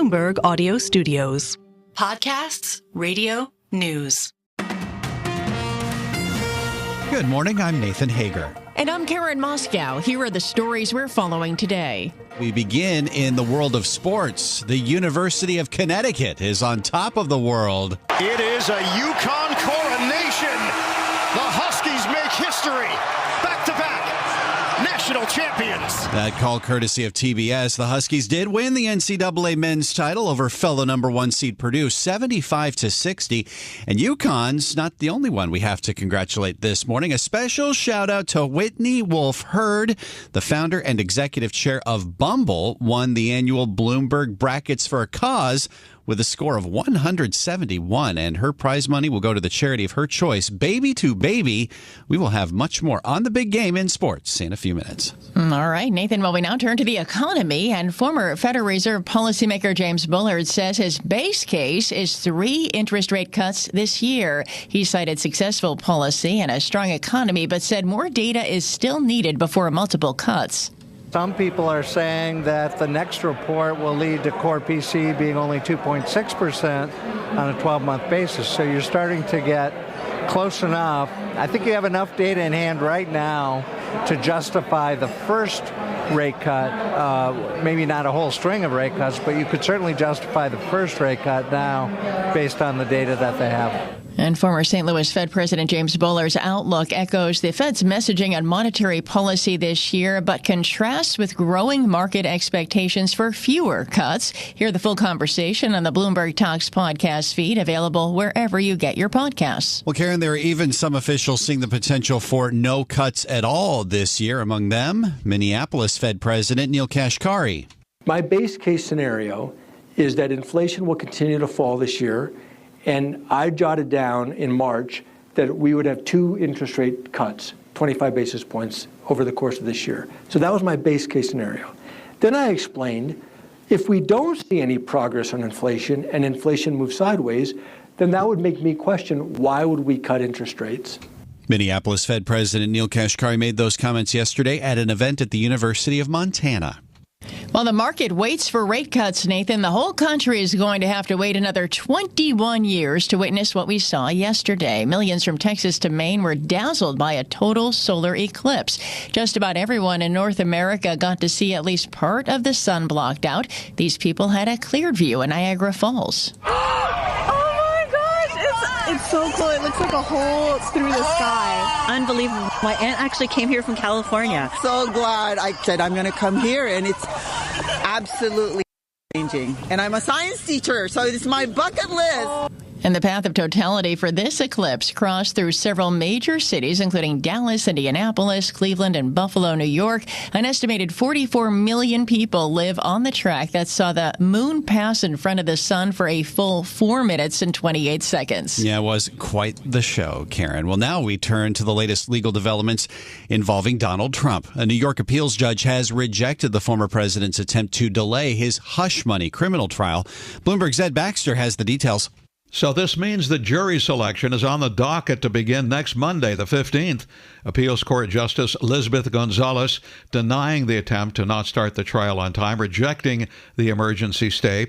Bloomberg Audio Studios. Podcasts, radio, news. Good morning, I'm Nathan Hager. And I'm Karen Moscow. Here are the stories we're following today. We begin in the world of sports. The University of Connecticut is on top of the world. It is a UConn coronation. The Huskies make history. Back-to-back national champions. That call courtesy of TBS. The Huskies did win the NCAA men's title over fellow number one seed Purdue, 75-60. And UConn's not the only one we have to congratulate this morning. A special shout out to Whitney Wolfe Hurd, the founder and executive chair of Bumble, won the annual Bloomberg Brackets for a Cause with a score of 171, and her prize money will go to the charity of her choice, Baby to Baby. We will have much more on the big game in sports in a few minutes. All right, Nathan, well, we now turn to the economy, and former Federal Reserve policymaker James Bullard says his base case is 3 interest rate cuts this year. He cited successful policy and a strong economy, but said more data is still needed before multiple cuts. Some people are saying that the next report will lead to core PC being only 2.6% on a 12-month basis. So you're starting to get close enough. I think you have enough data in hand right now to justify the first rate cut, maybe not a whole string of rate cuts, but you could certainly justify the first rate cut now based on the data that they have. And former St. Louis Fed President James Bullard's outlook echoes the Fed's messaging on monetary policy this year, but contrasts with growing market expectations for fewer cuts. Hear the full conversation on the Bloomberg Talks podcast feed, available wherever you get your podcasts. Well, Karen, there are even some officials seeing the potential for no cuts at all this year. Among them, Minneapolis Fed President Neil Kashkari. My base case scenario is that inflation will continue to fall this year. And I jotted down in March that we would have 2 interest rate cuts, 25 basis points over the course of this year. So that was my base case scenario. Then I explained, if we don't see any progress on inflation and inflation moves sideways, then that would make me question, why would we cut interest rates? Minneapolis Fed President Neil Kashkari made those comments yesterday at an event at the University of Montana. While the market waits for rate cuts, Nathan, the whole country is going to have to wait another 21 years to witness what we saw yesterday. Millions from Texas to Maine were dazzled by a total solar eclipse. Just about everyone in North America got to see at least part of the sun blocked out. These people had a cleared view in Niagara Falls. It's so cool. It looks like a hole through the sky. Unbelievable. My aunt actually came here from California. So glad I said I'm going to come here, and it's absolutely changing. And I'm a science teacher, so it's my bucket list. And the path of totality for this eclipse crossed through several major cities, including Dallas, Indianapolis, Cleveland, and Buffalo, New York. An estimated 44 million people live on the track that saw the moon pass in front of the sun for a full 4 minutes and 28 seconds. Yeah, it was quite the show, Karen. Well, now we turn to the latest legal developments involving Donald Trump. A New York appeals judge has rejected the former president's attempt to delay his hush money criminal trial. Bloomberg's Ed Baxter has the details. So this means the jury selection is on the docket to begin next Monday, the 15th. Appeals Court Justice Elizabeth Gonzalez denying the attempt to not start the trial on time, rejecting the emergency stay.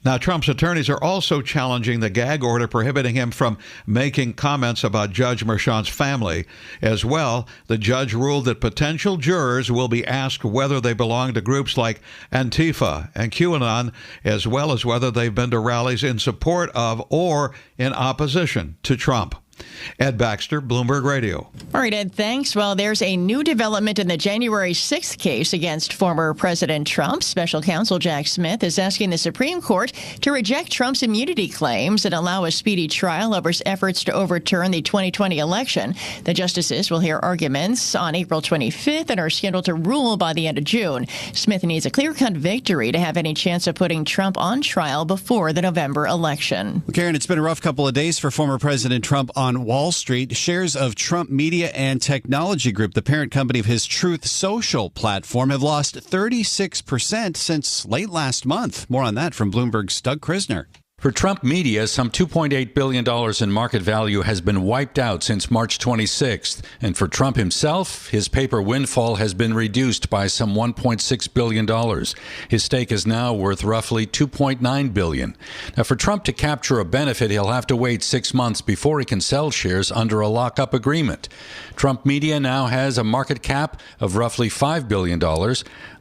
Now, Trump's attorneys are also challenging the gag order prohibiting him from making comments about Judge Merchan's family. As well, the judge ruled that potential jurors will be asked whether they belong to groups like Antifa and QAnon, as well as whether they've been to rallies in support of or in opposition to Trump. Ed Baxter, Bloomberg Radio. All right, Ed, thanks. Well, there's a new development in the January 6th case against former President Trump. Special counsel Jack Smith is asking the Supreme Court to reject Trump's immunity claims and allow a speedy trial over his efforts to overturn the 2020 election. The justices will hear arguments on April 25th and are scheduled to rule by the end of June. Smith needs a clear-cut victory to have any chance of putting Trump on trial before the November election. Well, Karen, it's been a rough couple of days for former President Trump on Wall Street. Shares of Trump Media and Technology Group, the parent company of his Truth Social platform, have lost 36% since late last month. More on that from Bloomberg's Doug Krisner. For Trump media, some $2.8 billion in market value has been wiped out since March 26th. And for Trump himself, his paper windfall has been reduced by some $1.6 billion. His stake is now worth roughly $2.9 billion. Now, for Trump to capture a benefit, he'll have to wait 6 months before he can sell shares under a lockup agreement. Trump Media now has a market cap of roughly $5 billion.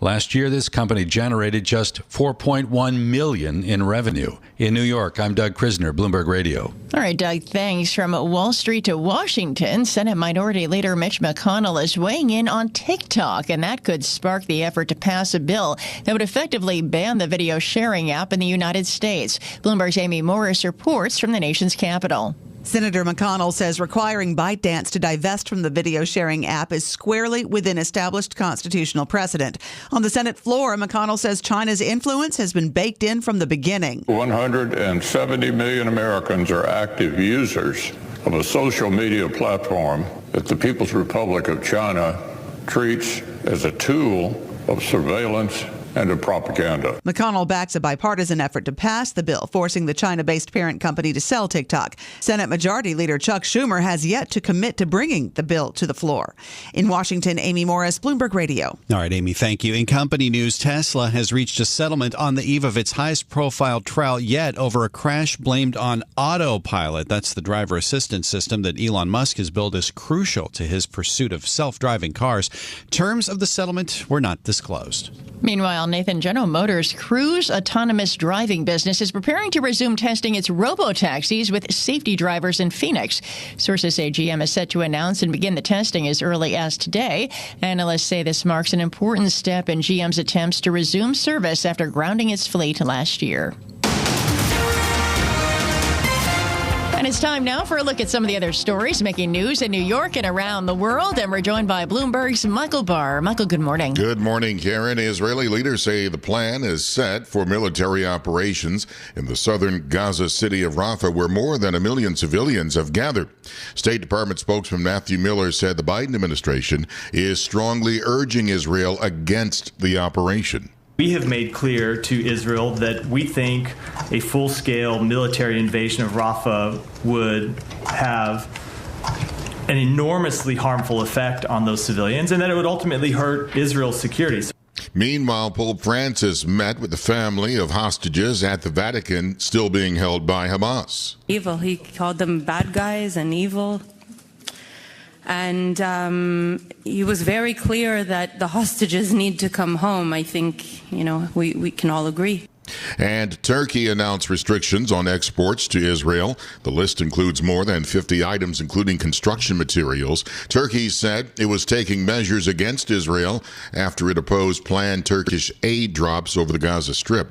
Last year, this company generated just $4.1 million in revenue. In New York, I'm Doug Krisner, Bloomberg Radio. All right, Doug, thanks. From Wall Street to Washington, Senate Minority Leader Mitch McConnell is weighing in on TikTok, and that could spark the effort to pass a bill that would effectively ban the video sharing app in the United States. Bloomberg's Amy Morris reports from the nation's capital. Senator McConnell says requiring ByteDance to divest from the video sharing app is squarely within established constitutional precedent. On the Senate floor, McConnell says China's influence has been baked in from the beginning. 170 million Americans are active users of a social media platform that the People's Republic of China treats as a tool of surveillance and of propaganda. McConnell backs a bipartisan effort to pass the bill, forcing the China-based parent company to sell TikTok. Senate Majority Leader Chuck Schumer has yet to commit to bringing the bill to the floor. In Washington, Amy Morris, Bloomberg Radio. All right, Amy, thank you. In company news, Tesla has reached a settlement on the eve of its highest-profile trial yet over a crash blamed on autopilot. That's the driver assistance system that Elon Musk has built as crucial to his pursuit of self-driving cars. Terms of the settlement were not disclosed. Meanwhile, Nathan, General Motors' Cruise autonomous driving business is preparing to resume testing its robo-taxis with safety drivers in Phoenix. Sources say GM is set to announce and begin the testing as early as today. Analysts say this marks an important step in GM's attempts to resume service after grounding its fleet last year. And it's time now for a look at some of the other stories making news in New York and around the world. And we're joined by Bloomberg's Michael Barr. Michael, good morning. Good morning, Karen. Israeli leaders say the plan is set for military operations in the southern Gaza city of Rafah, where more than 1 million civilians have gathered. State Department spokesman Matthew Miller said the Biden administration is strongly urging Israel against the operation. We have made clear to Israel that we think a full-scale military invasion of Rafah would have an enormously harmful effect on those civilians and that it would ultimately hurt Israel's security. Meanwhile, Pope Francis met with the family of hostages at the Vatican still being held by Hamas. Evil. He called them bad guys and evil. And he was very clear that the hostages need to come home. I think, we can all agree. And Turkey announced restrictions on exports to Israel. The list includes more than 50 items, including construction materials. Turkey said it was taking measures against Israel after it opposed planned Turkish aid drops over the Gaza Strip.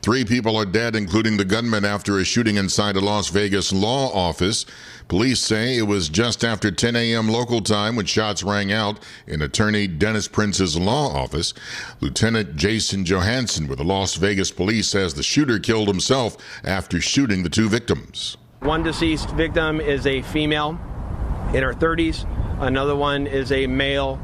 3 people are dead, including the gunman, after a shooting inside a Las Vegas law office. Police say it was just after 10 a.m. local time when shots rang out in attorney Dennis Prince's law office. Lieutenant Jason Johansson with the Las Vegas police says the shooter killed himself after shooting the 2 victims. One deceased victim is a female in her 30s. Another one is a male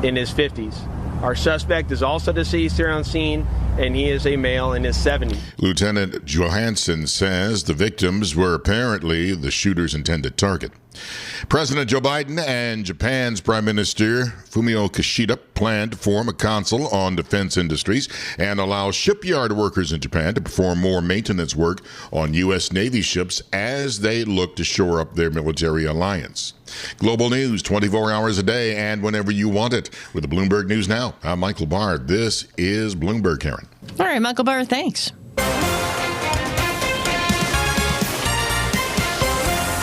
in his 50s. Our suspect is also deceased here on scene, and he is a male in his 70s. Lieutenant Johansson says the victims were apparently the shooter's intended target. President Joe Biden and Japan's Prime Minister Fumio Kishida plan to form a council on defense industries and allow shipyard workers in Japan to perform more maintenance work on U.S. Navy ships as they look to shore up their military alliance. Global news 24 hours a day and whenever you want it. With the Bloomberg News Now, I'm Michael Barr. This is Bloomberg, Karen. All right, Michael Barr, thanks.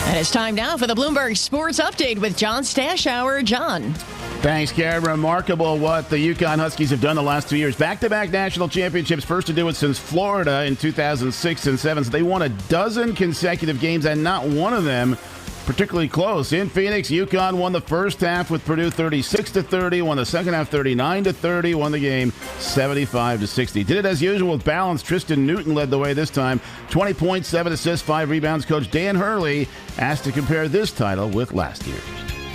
And it's time now for the Bloomberg Sports Update with John Stashower. John. Thanks, Karen. Remarkable what the UConn Huskies have done the last 2 years. Back-to-back national championships, first to do it since Florida in 2006 and 7. So they won 12 consecutive games, and not one of them particularly close. In Phoenix, UConn won the first half with Purdue 36-30, won the second half 39-30, won the game 75-60. Did it as usual with balance. Tristan Newton led the way this time. 20 points, 7 assists, 5 rebounds. Coach Dan Hurley asked to compare this title with last year's.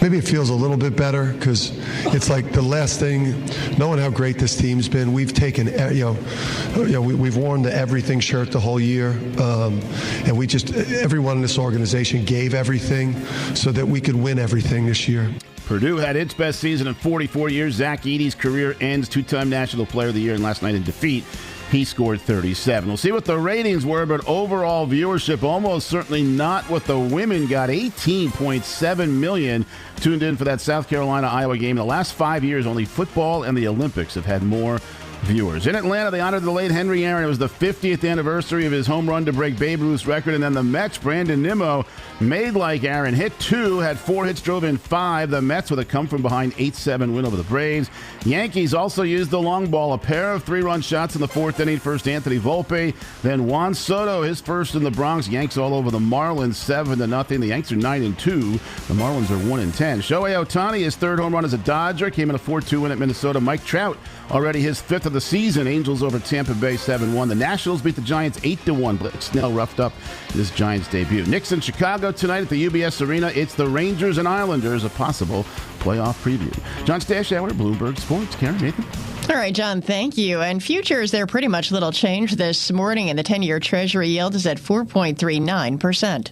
maybe it feels a little bit better because it's like the last thing, knowing how great this team's been. We've taken, we've worn the everything shirt the whole year, and we just, everyone in this organization gave everything so that we could win everything this year. Purdue had its best season in 44 years. Zach Edey's career ends, two-time National Player of the Year, and last night in defeat, he scored 37. We'll see what the ratings were, but overall viewership almost certainly not what the women got. 18.7 million tuned in for that South Carolina-Iowa game. In the last 5 years, only football and the Olympics have had more viewers. In Atlanta, they honored the late Henry Aaron. It was the 50th anniversary of his home run to break Babe Ruth's record. And then the Mets, Brandon Nimmo, made like Aaron, hit 2, had 4 hits, drove in 5. The Mets with a come-from-behind 8-7 win over the Braves. Yankees also used the long ball, a pair of 3-run shots in the 4th inning. First Anthony Volpe, then Juan Soto, his first in the Bronx. Yanks all over the Marlins, 7-0. The Yanks are 9-2. The Marlins are 1-10. Shohei Ohtani, his third home run as a Dodger, came in a 4-2 win at Minnesota. Mike Trout, already his 5th of the season. Angels over Tampa Bay 7-1. The Nationals beat the Giants 8-1. Blake Snell roughed up his Giants debut. Knicks in Chicago tonight at the UBS Arena. It's the Rangers and Islanders, a possible playoff preview. John Stashauer, Bloomberg Sports. Karen, Nathan. All right, John, thank you. And futures, they're pretty much little change this morning, and the 10-year Treasury yield is at 4.39%.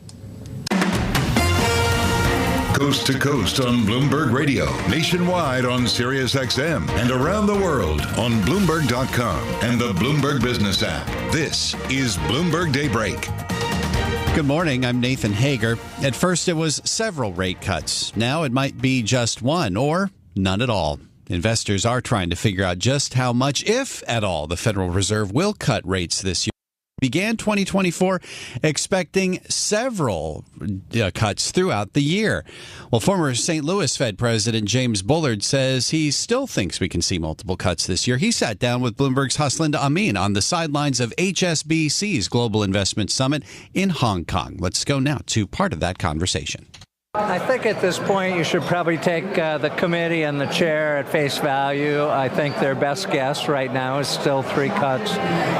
Coast to coast on Bloomberg Radio, nationwide on Sirius XM, and around the world on Bloomberg.com and the Bloomberg Business app. This is Bloomberg Daybreak. Good morning. I'm Nathan Hager. At first, it was several rate cuts. Now it might be just one or none at all. Investors are trying to figure out just how much, if at all, the Federal Reserve will cut rates this year. Began 2024 expecting several cuts throughout the year. Well, former St. Louis Fed President James Bullard says he still thinks we can see multiple cuts this year. He sat down with Bloomberg's Haslinda Amin on the sidelines of HSBC's Global Investment Summit in Hong Kong. Let's go now to part of that conversation. I think at this point you should probably take the committee and the chair at face value. I think their best guess right now is still 3 cuts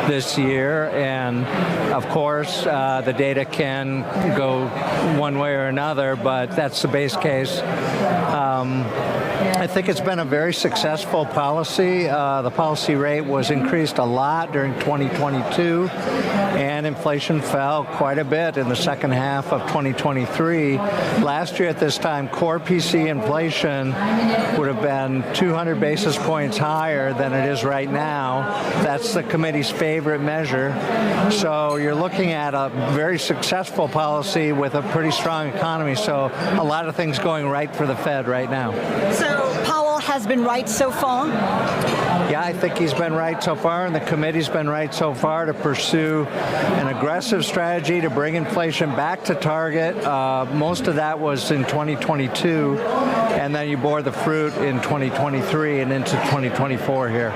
this year. And, of course, the data can go one way or another, but that's the base case. I think it's been a very successful policy. The policy rate was increased a lot during 2022, and inflation fell quite a bit in the second half of 2023. Last year at this time, core PC inflation would have been 200 basis points higher than it is right now. That's the committee's favorite measure. So you're looking at a very successful policy with a pretty strong economy. So a lot of things going right for the Fed right now. So Powell has been right so far? Yeah, I think he's been right so far, and the committee's been right so far to pursue an aggressive strategy to bring inflation back to target. Most of that was in 2022, and then you bore the fruit in 2023 and into 2024 here.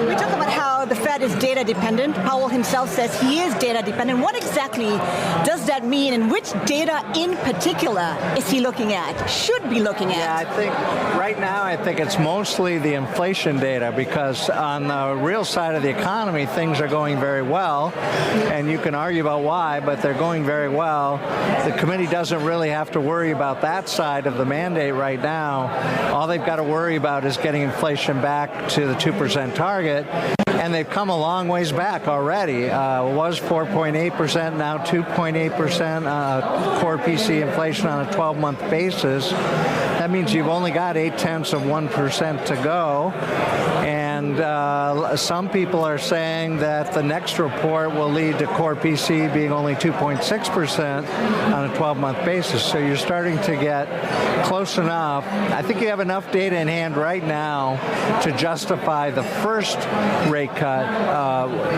We talk about how the Fed is data dependent. Powell himself says he is data dependent. What exactly does that mean, and which data in particular is he looking at, should be looking at? Yeah, I think right now I think it's mostly the inflation data, because on the real side of the economy, things are going very well, and you can argue about why, but they're going very well. The committee doesn't really have to worry about that side of the mandate right now. All they've got to worry about is getting inflation back to the 2% target. And they've come a long ways back already. It was 4.8%, now 2.8% core PC inflation on a 12-month basis. That means you've only got 0.8% to go. And some people are saying that the next report will lead to core PC being only 2.6% on a 12-month basis. So you're starting to get close enough. I think you have enough data in hand right now to justify the first rate cut.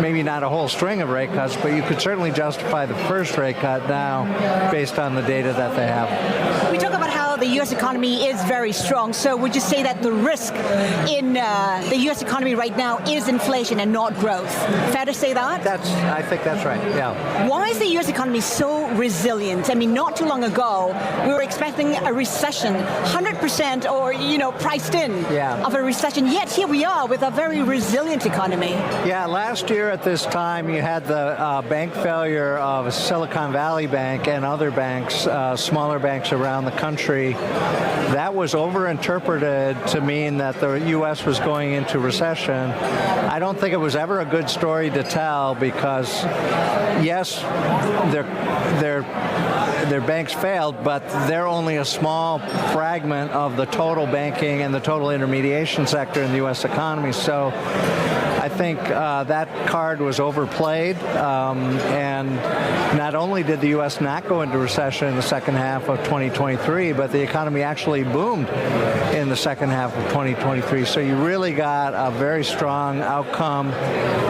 Maybe not a whole string of rate cuts, but you could certainly justify the first rate cut now based on the data that they have. We talk about how the U.S. economy is very strong. So would you say that the risk in the U.S. economy right now is inflation and not growth? Fair to say that? I think that's right, yeah. Why is the U.S. economy so resilient? I mean, not too long ago, we were expecting a recession, 100% or, priced in of a recession. Yet here we are with a very resilient economy. Yeah, last year at this time, you had the bank failure of Silicon Valley Bank and other banks, smaller banks around the country. 2023, that was overinterpreted to mean that the U.S. was going into recession. I don't think it was ever a good story to tell because, yes, their banks failed, but they're only a small fragment of the total banking and the total intermediation sector in the U.S. economy. So I think that card was overplayed, and not only did the U.S. not go into recession in the second half of 2023, but the economy actually boomed in the second half of 2023. So you really got a very strong outcome,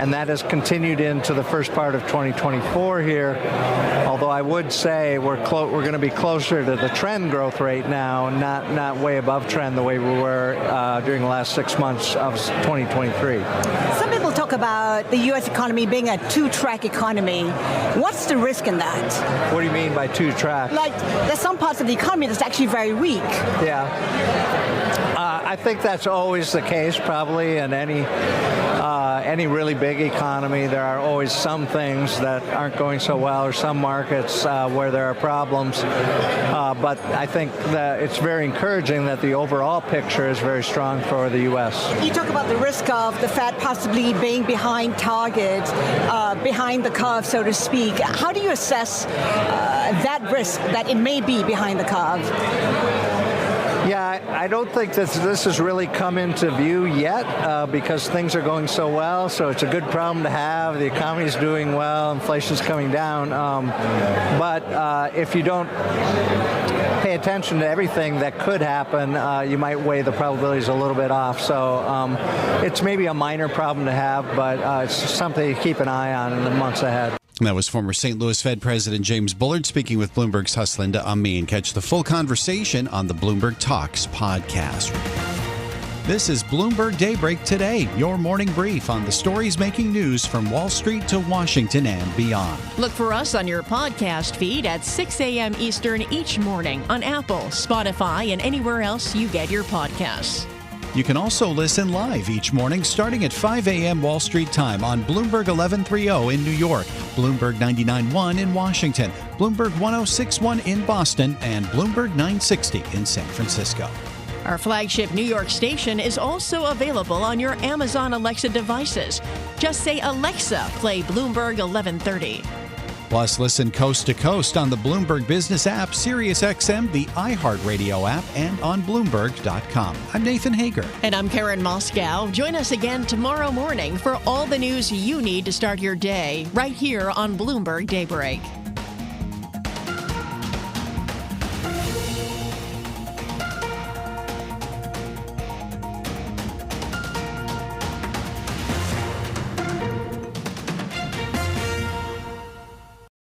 and that has continued into the first part of 2024 here, although I would say we're going to be closer to the trend growth rate now, not way above trend the way we were during the last 6 months of 2023. Some people talk about the U.S. economy being a two-track economy. What's the risk in that? What do you mean by two-track? Like, there's some parts of the economy that's actually very weak. Yeah. I think that's always the case, probably, in any really big economy. There are always some things that aren't going so well, or some markets where there are problems. But I think that it's very encouraging that the overall picture is very strong for the U.S. You talk about the risk of the Fed possibly being behind target, behind the curve, so to speak. How do you assess that risk that it may be behind the curve? Yeah, I don't think this has really come into view yet because things are going so well. So it's a good problem to have. The economy is doing well. Inflation's coming down. But if you don't pay attention to everything that could happen, you might weigh the probabilities a little bit off. So it's maybe a minor problem to have, but it's something to keep an eye on in the months ahead. And that was former St. Louis Fed President James Bullard speaking with Bloomberg's Huslinda Amin. Catch the full conversation on the Bloomberg Talks podcast. This is Bloomberg Daybreak Today, your morning brief on the stories making news from Wall Street to Washington and beyond. Look for us on your podcast feed at 6 a.m. Eastern each morning on Apple, Spotify, and anywhere else you get your podcasts. You can also listen live each morning starting at 5 a.m. Wall Street time on Bloomberg 1130 in New York, Bloomberg 99.1 in Washington, Bloomberg 106.1 in Boston, and Bloomberg 960 in San Francisco. Our flagship New York station is also available on your Amazon Alexa devices. Just say, Alexa, play Bloomberg 1130. Plus, listen coast to coast on the Bloomberg Business app, SiriusXM, the iHeartRadio app, and on Bloomberg.com. I'm Nathan Hager. And I'm Karen Moscow. Join us again tomorrow morning for all the news you need to start your day right here on Bloomberg Daybreak.